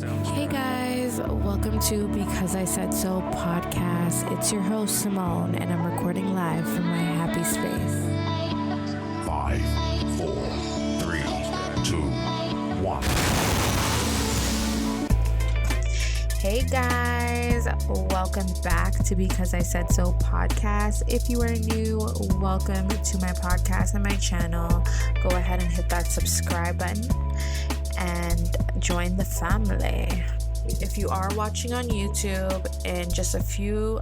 Hey guys, welcome to Because I Said So podcast. It's your host Simone, and I'm recording live from my happy space. 5, 4, 3, 2, 1. Hey guys, welcome back to Because I Said So podcast. If you are new, welcome to my podcast and my channel. Go ahead and hit that subscribe button and join the family. If you are watching on YouTube, in just a few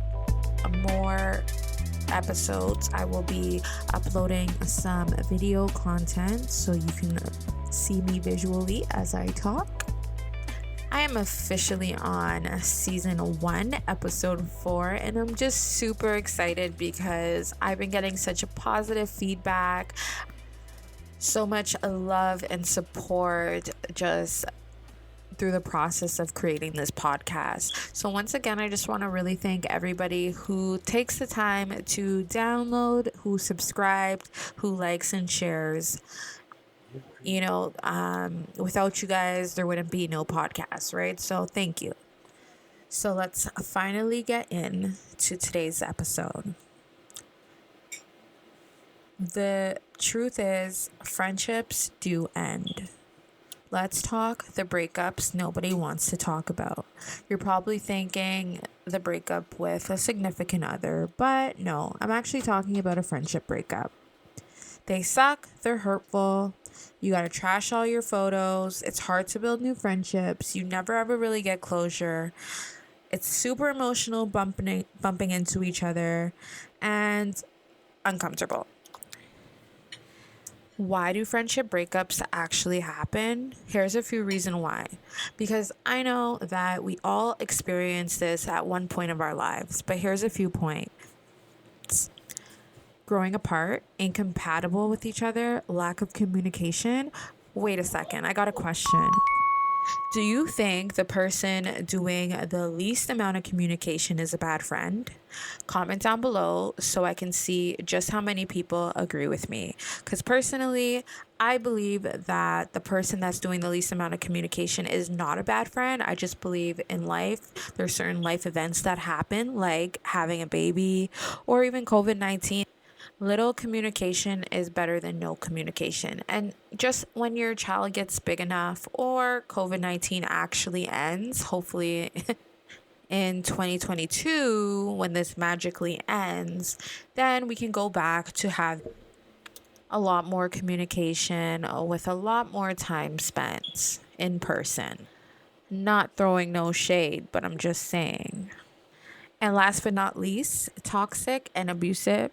more episodes, I will be uploading some video content so you can see me visually as I talk. I am officially on season 1, episode 4, and I'm just super excited because I've been getting such a positive feedback, so much love and support just through the process of creating this podcast. So once again, I just want to really thank everybody who takes the time to download, who subscribed, who likes and shares. You know, without you guys, there wouldn't be no podcast, right? So thank you. So let's finally get into today's episode. The truth is, friendships do end. Let's talk the breakups nobody wants to talk about. You're probably thinking the breakup with a significant other, but no, I'm actually talking about a friendship breakup. They suck, they're hurtful, you gotta trash all your photos, it's hard to build new friendships, you never ever really get closure, it's super emotional bumping into each other, and uncomfortable. Why do friendship breakups actually happen? Here's a few reasons why. Because I know that we all experience this at one point of our lives, but here's a few points. Growing apart, incompatible with each other, lack of communication. Wait a second, I got a question. Do you think the person doing the least amount of communication is a bad friend? Comment down below so I can see just how many people agree with me. Because personally, I believe that the person that's doing the least amount of communication is not a bad friend. I just believe in life, there's certain life events that happen, like having a baby or even COVID-19. Little communication is better than no communication. And just when your child gets big enough or COVID-19 actually ends, hopefully in 2022, when this magically ends, then we can go back to have a lot more communication with a lot more time spent in person. Not throwing no shade, but I'm just saying. And last but not least, toxic and abusive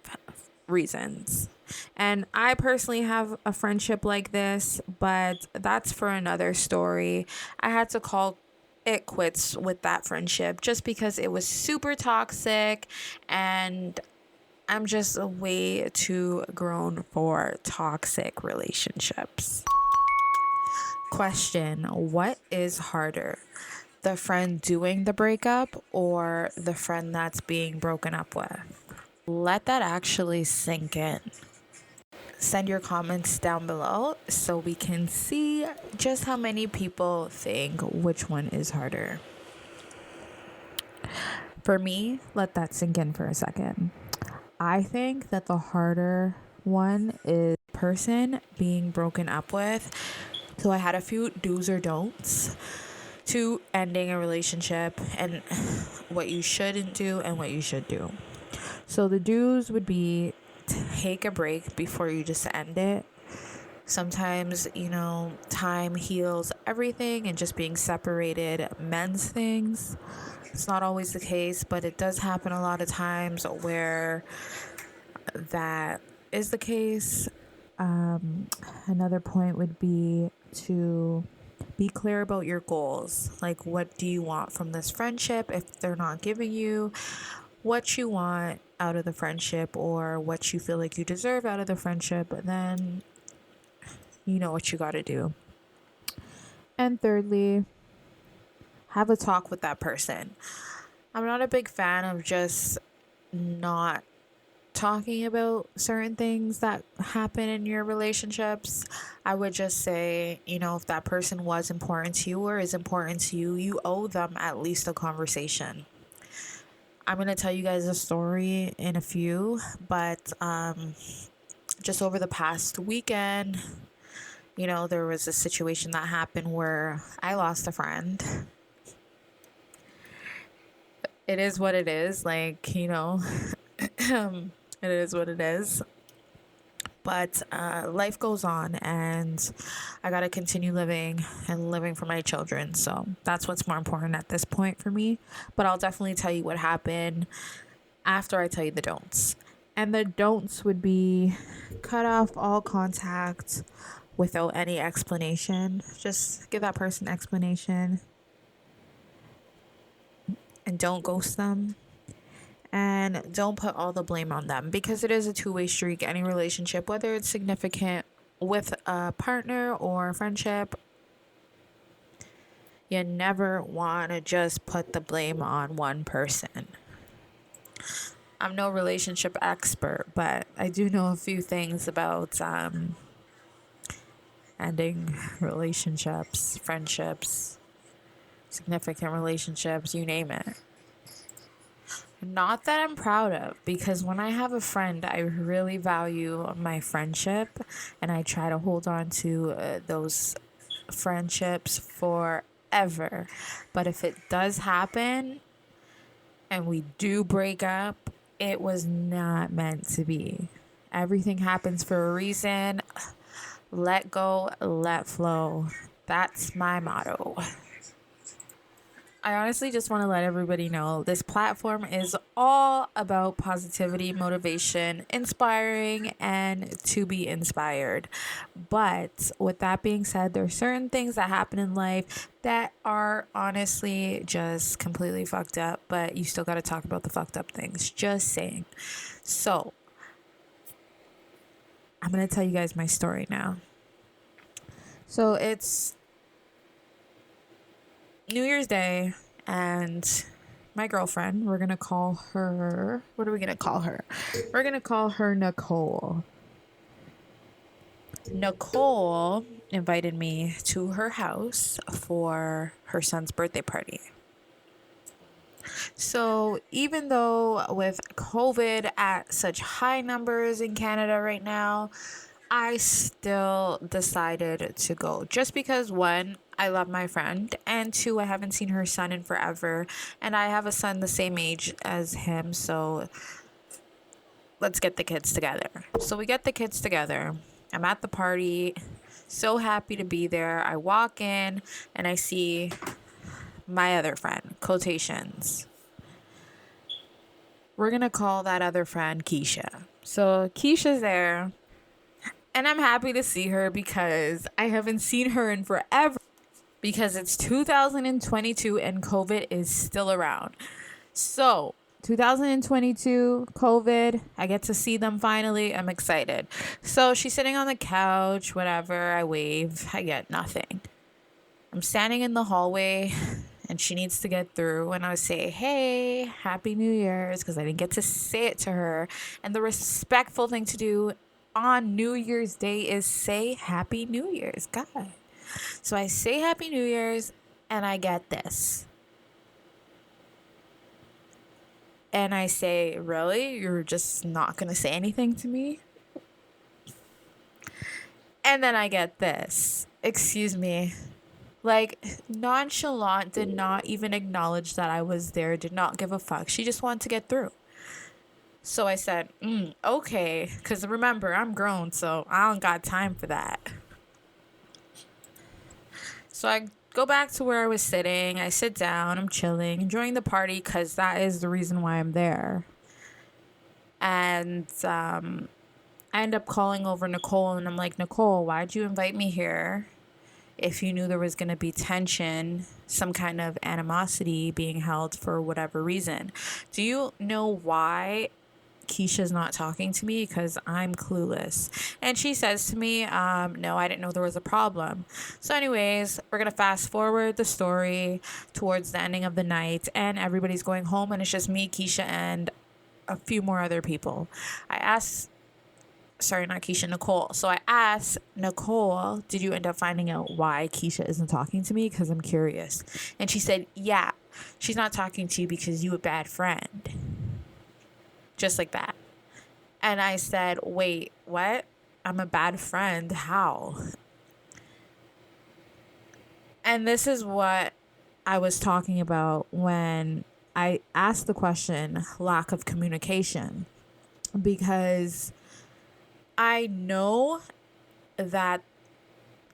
reasons. And I personally have a friendship like this, but that's for another story. I had to call it quits with that friendship just because it was super toxic, and I'm just way too grown for toxic relationships. Question: what is harder? The friend doing the breakup or the friend that's being broken up with? Let that actually sink in. Send your comments down below so we can see just how many people think which one is harder. For me, let that sink in for a second. I think that the harder one is person being broken up with. So I had a few do's or don'ts to ending a relationship and what you shouldn't do and what you should do. So the do's would be take a break before you just end it. Sometimes, time heals everything, and just being separated mends things. It's not always the case, but it does happen a lot of times where that is the case. Another point would be to be clear about your goals. Like, what do you want from this friendship? If they're not giving you what you want out of the friendship or what you feel like you deserve out of the friendship, then you know what you got to do. And thirdly, have a talk with that person. I'm not a big fan of just not talking about certain things that happen in your relationships, I would just say, if that person was important to you or is important to you, you owe them at least a conversation. I'm going to tell you guys a story in a few, but just over the past weekend, there was a situation that happened where I lost a friend. It is what it is. It is what it is. But life goes on, and I got to continue living and living for my children. So that's what's more important at this point for me. But I'll definitely tell you what happened after I tell you the don'ts. And the don'ts would be cut off all contact without any explanation. Just give that person explanation. And don't ghost them. And don't put all the blame on them, because it is a two-way streak. Any relationship, whether it's significant with a partner or a friendship, you never want to just put the blame on one person. I'm no relationship expert, but I do know a few things about ending relationships, friendships, significant relationships, you name it. Not that I'm proud of, because when I have a friend, I really value my friendship, and I try to hold on to those friendships forever. But if it does happen and we do break up, it was not meant to be. Everything happens for a reason. Let go, let flow. That's my motto. I honestly just want to let everybody know this platform is all about positivity, motivation, inspiring, and to be inspired. But with that being said, there are certain things that happen in life that are honestly just completely fucked up, but you still got to talk about the fucked up things. Just saying. So, I'm going to tell you guys my story now. So, it's New Year's Day, and my girlfriend, we're going to call her, what are we going to call her? We're going to call her Nicole. Nicole invited me to her house for her son's birthday party. So even though with COVID at such high numbers in Canada right now, I still decided to go, just because, one, I love my friend, and two, I haven't seen her son in forever, and I have a son the same age as him, so let's get the kids together. So we get the kids together. I'm at the party, so happy to be there. I walk in and I see my other friend, quotations. We're gonna call that other friend Keisha. So Keisha's there. And I'm happy to see her because I haven't seen her in forever, because it's 2022 and COVID is still around. So 2022, COVID, I get to see them finally. I'm excited. So she's sitting on the couch, whatever. I wave. I get nothing. I'm standing in the hallway and she needs to get through, and I say, hey, Happy New Year's, because I didn't get to say it to her. And the respectful thing to do on New Year's Day is say Happy New Year's. God. So I say Happy New Year's, and I get this. And I say, really? You're just not going to say anything to me? And then I get this. Excuse me. Nonchalant, did not even acknowledge that I was there, did not give a fuck. She just wanted to get through. So I said, okay, because remember, I'm grown, so I don't got time for that. So I go back to where I was sitting. I sit down, I'm chilling, enjoying the party, because that is the reason why I'm there. And I end up calling over Nicole, and I'm like, Nicole, why'd you invite me here if you knew there was going to be tension, some kind of animosity being held for whatever reason? Do you know why Keisha's not talking to me? Because I'm clueless. And she says to me, no, I didn't know there was a problem. So anyways, we're going to fast forward the story towards the ending of the night, and everybody's going home, and it's just me, Keisha, and a few more other people. I asked, sorry, not Keisha, Nicole. So I asked Nicole, did you end up finding out why Keisha isn't talking to me? Because I'm curious. And she said, yeah, she's not talking to you because you a bad friend. Just like that. And I said, wait, what? I'm a bad friend? How? And this is what I was talking about when I asked the question, lack of communication. Because I know that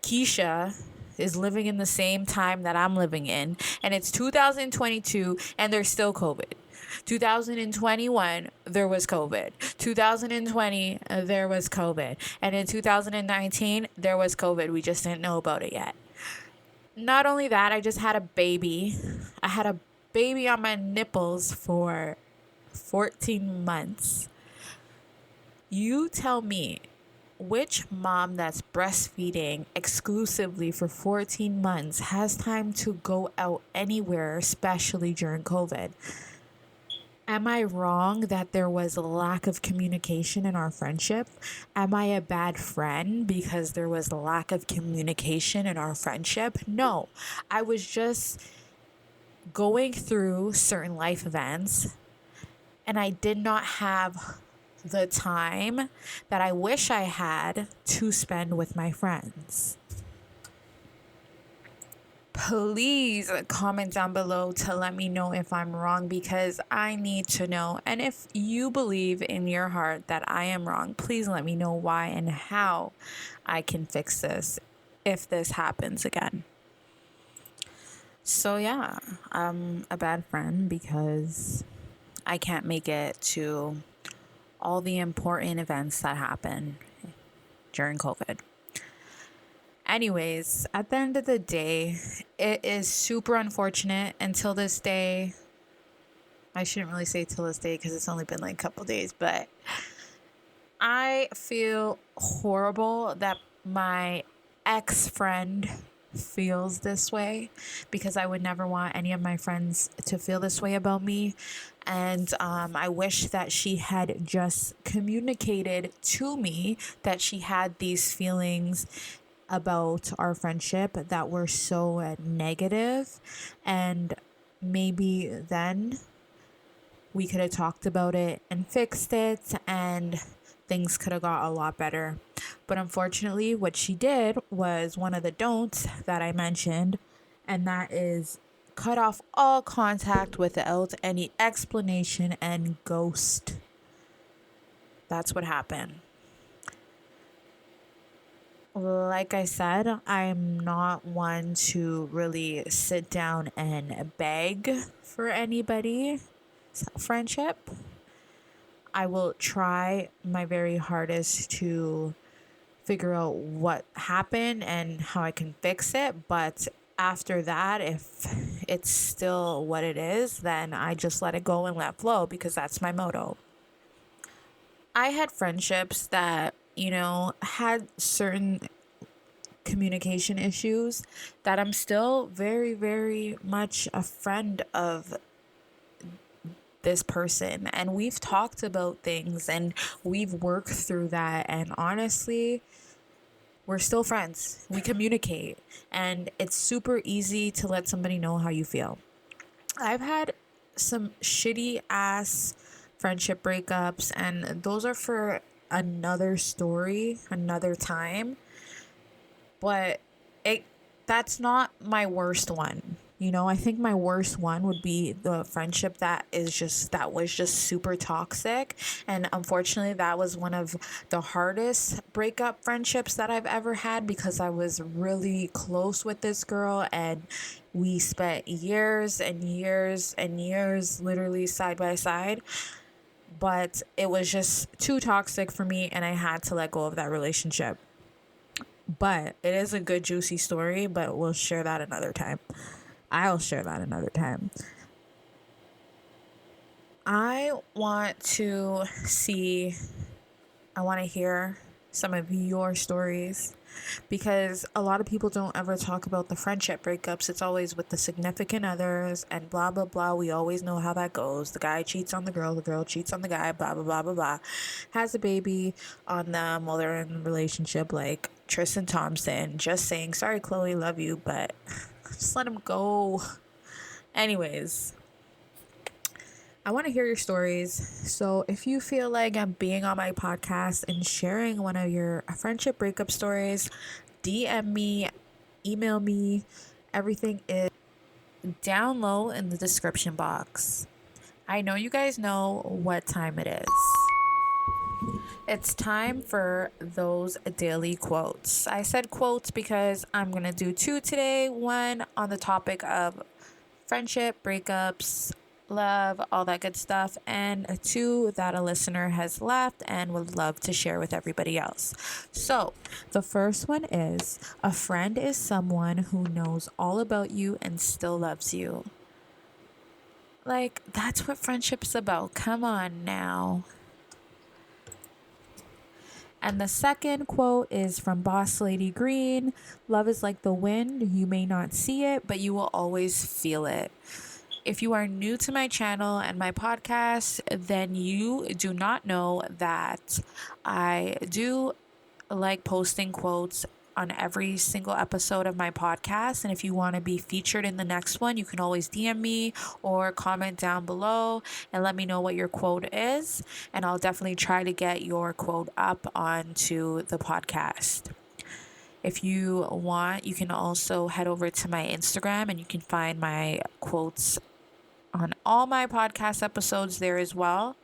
Keisha is living in the same time that I'm living in, and it's 2022 and there's still COVID. 2021 there was COVID. 2020 there was COVID, and in 2019 there was COVID. We just didn't know about it yet. Not only that, I just had a baby. I had a baby on my nipples for 14 months. You tell me, which mom that's breastfeeding exclusively for 14 months has time to go out anywhere, especially during COVID? Am I wrong that there was a lack of communication in our friendship? Am I a bad friend because there was a lack of communication in our friendship? No, I was just going through certain life events and I did not have the time that I wish I had to spend with my friends. Please comment down below to let me know if I'm wrong, because I need to know. And if you believe in your heart that I am wrong, please let me know why and how I can fix this if this happens again. So yeah, I'm a bad friend because I can't make it to all the important events that happen during COVID. Anyways, at the end of the day, it is super unfortunate. Until this day, I shouldn't really say till this day because it's only been like a couple days, but I feel horrible that my ex-friend feels this way, because I would never want any of my friends to feel this way about me. And I wish that she had just communicated to me that she had these feelings about our friendship that were so negative, and maybe then we could have talked about it and fixed it and things could have got a lot better. But unfortunately, what she did was one of the don'ts that I mentioned, and that is cut off all contact without any explanation and ghost. That's what happened. Like I said, I'm not one to really sit down and beg for anybody's friendship. I will try my very hardest to figure out what happened and how I can fix it. But after that, if it's still what it is, then I just let it go and let flow, because that's my motto. I had friendships that, had certain communication issues that I'm still very, very much a friend of this person. And we've talked about things and we've worked through that. And honestly, we're still friends. We communicate. And it's super easy to let somebody know how you feel. I've had some shitty ass friendship breakups, and those are for another story, another time. But that's not my worst one. I think my worst one would be the friendship that was just super toxic. And unfortunately, that was one of the hardest breakup friendships that I've ever had, because I was really close with this girl and we spent years and years and years literally side by side. But it was just too toxic for me and I had to let go of that relationship. But it is a good, juicy story, but we'll share that another time. I'll share that another time. I want to hear some of your stories. because a lot of people don't ever talk about the friendship breakups. It's always with the significant others and blah blah blah. We always know how that goes. The guy cheats on the girl cheats on the guy, blah blah blah blah blah. Has a baby on them while they're in a relationship, like Tristan Thompson. Just saying, sorry Chloe, love you, but just let him go. Anyways, I want to hear your stories. So if you feel like I'm being on my podcast and sharing one of your friendship breakup stories, DM me, email me. Everything is down low in the description box. I know you guys know what time it is. It's time for those daily quotes. I said quotes because I'm going to do 2 today. One on the topic of friendship, breakups, love, all that good stuff, and 2 that a listener has left and would love to share with everybody else. So the first one is, a friend is someone who knows all about you and still loves you. Like, that's what friendship's about. Come on now. And the second quote is from Boss Lady Green. Love is like the wind. You may not see it, but you will always feel it. If you are new to my channel and my podcast, then you do not know that I do like posting quotes on every single episode of my podcast. And if you want to be featured in the next one, you can always DM me or comment down below and let me know what your quote is. And I'll definitely try to get your quote up onto the podcast. If you want, you can also head over to my Instagram and you can find my quotes on all my podcast episodes there as well.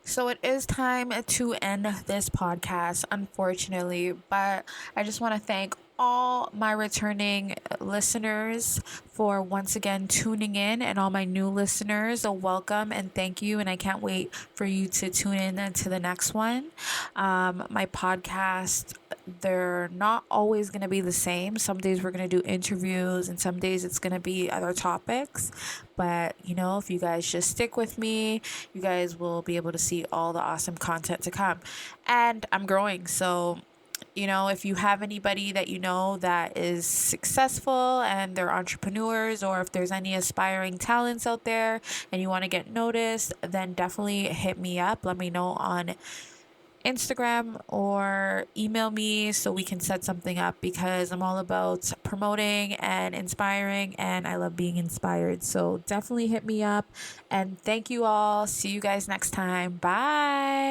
So it is time to end this podcast, unfortunately, but I just want to thank all my returning listeners for once again tuning in, and all my new listeners, a welcome and thank you, and I can't wait for you to tune in to the next one. My podcast, they're not always going to be the same. Some days we're going to do interviews and some days it's going to be other topics, but if you guys just stick with me, you guys will be able to see all the awesome content to come. And I'm growing, so if you have anybody that that is successful and they're entrepreneurs, or if there's any aspiring talents out there and you want to get noticed, then definitely hit me up. Let me know on Instagram or email me so we can set something up, because I'm all about promoting and inspiring, and I love being inspired. So definitely hit me up, and thank you all. See you guys next time. Bye.